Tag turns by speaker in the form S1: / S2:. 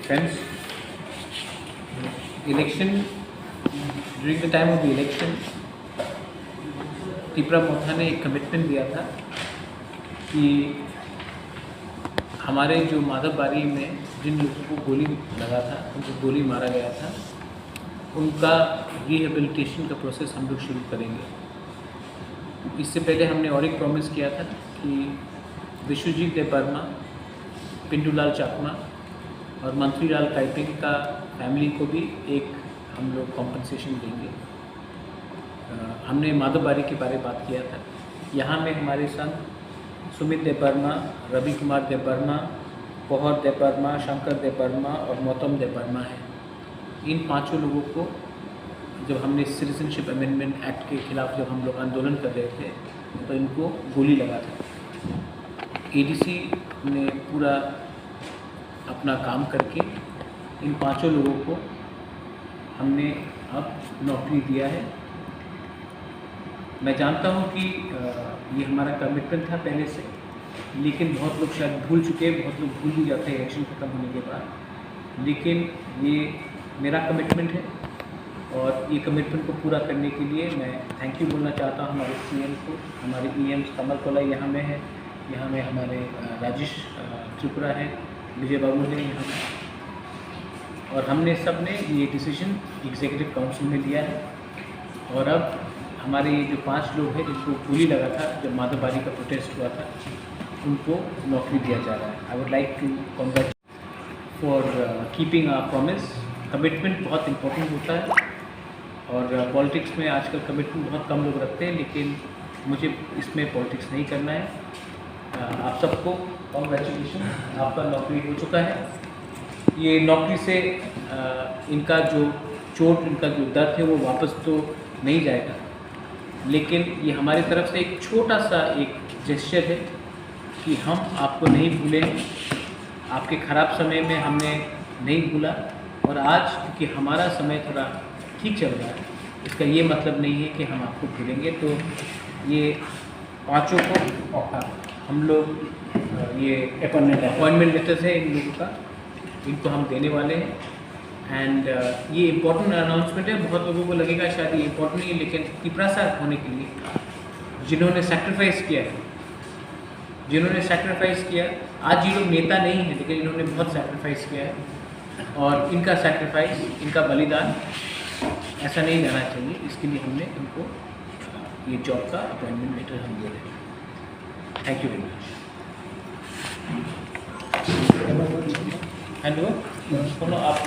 S1: Friends, election, during the time of the election, Tipra मोथा ने एक commitment दिया था कि हमारे जो माधवबारी में जिन लोगों को गोली लगा था, उनको गोली मारा गया था, उनका रिहेबिलिटेशन का प्रोसेस हम लोग शुरू करेंगे। इससे पहले हमने और एक प्रॉमिस किया था कि विश्वजीत देबबर्मा, पिंटूलाल चाकमा और मंत्रीलाल काइपिंग का फैमिली को भी एक हम लोग कॉम्पनसेशन देंगे। हमने माधवबारी के बारे में बात किया था। यहाँ में हमारे संग सुमित देबबर्मा, रवि कुमार देबबर्मा, पौहर देबबर्मा, शंकर देबबर्मा और मौतम देबबर्मा हैं। इन पांचों लोगों को जब हमने सिटीजनशिप अमेंडमेंट एक्ट के खिलाफ जब हम लोग आंदोलन कर रहे थे तो इनको गोली लगा था। एडीसी ने पूरा अपना काम करके इन पांचों लोगों को हमने अब नौकरी दिया है। मैं जानता हूं कि ये हमारा कमिटमेंट था पहले से, लेकिन बहुत लोग शायद भूल चुके हैं, बहुत लोग भूल भी जाते हैं इलेक्शन खत्म होने के बाद। लेकिन ये मेरा कमिटमेंट है और ये कमिटमेंट को पूरा करने के लिए मैं थैंक यू बोलना चाहता हूँ हमारे सीएम को, हमारे ईएम्स कमल कोला यहाँ में है, यहाँ में हमारे राजेश त्रिपुरा है, विजय बाबू ने यहाँ में, और हमने सब ने ये डिसीजन एग्जीक्यूटिव काउंसिल में लिया है। और अब हमारे ये जो 5 लोग हैं जिनको गोली लगा था जब माधवबारी का प्रोटेस्ट हुआ था, उनको नौकरी दिया जा रहा है। I would like to congrat for keeping our promise. Commitment बहुत इम्पोर्टेंट होता है और पॉलिटिक्स में आजकल कमिटमेंट बहुत कम लोग रखते हैं, लेकिन मुझे इसमें पॉलिटिक्स नहीं करना है। आप सबको कॉन्ग्रेचुलेशन, आपका नौकरी हो चुका है। ये नौकरी से इनका जो चोट, इनका जो दर्द है वो वापस तो नहीं जाएगा, लेकिन ये हमारी तरफ से एक छोटा सा एक जेस्चर है कि हम आपको नहीं भूले, आपके ख़राब समय में हमने नहीं भूला। और आज क्योंकि हमारा समय थोड़ा ठीक चल रहा है, इसका ये मतलब नहीं है कि हम आपको भूलेंगे। तो ये पाँचों को हम लोग ये अपॉइंटमेंट लेटर्स है इन लोगों का, इनको हम देने वाले हैं। एंड ये इम्पोर्टेंट अनाउंसमेंट है। बहुत लोगों को लगेगा शायद ये इम्पोर्टेंट नहीं है, लेकिन त्रिपुरा साहब होने के लिए जिन्होंने सैक्रिफाइस किया है, आज ये लोग नेता नहीं हैं, लेकिन इन्होंने बहुत सैक्रिफाइस किया है और इनका सैक्रिफाइस, इनका बलिदान ऐसा नहीं रहना चाहिए। इसके लिए हमने इनको ये जॉब का अपॉइंटमेंट लेटर हम दे रहे हैं। Thank you very much. Hello, सुनो आप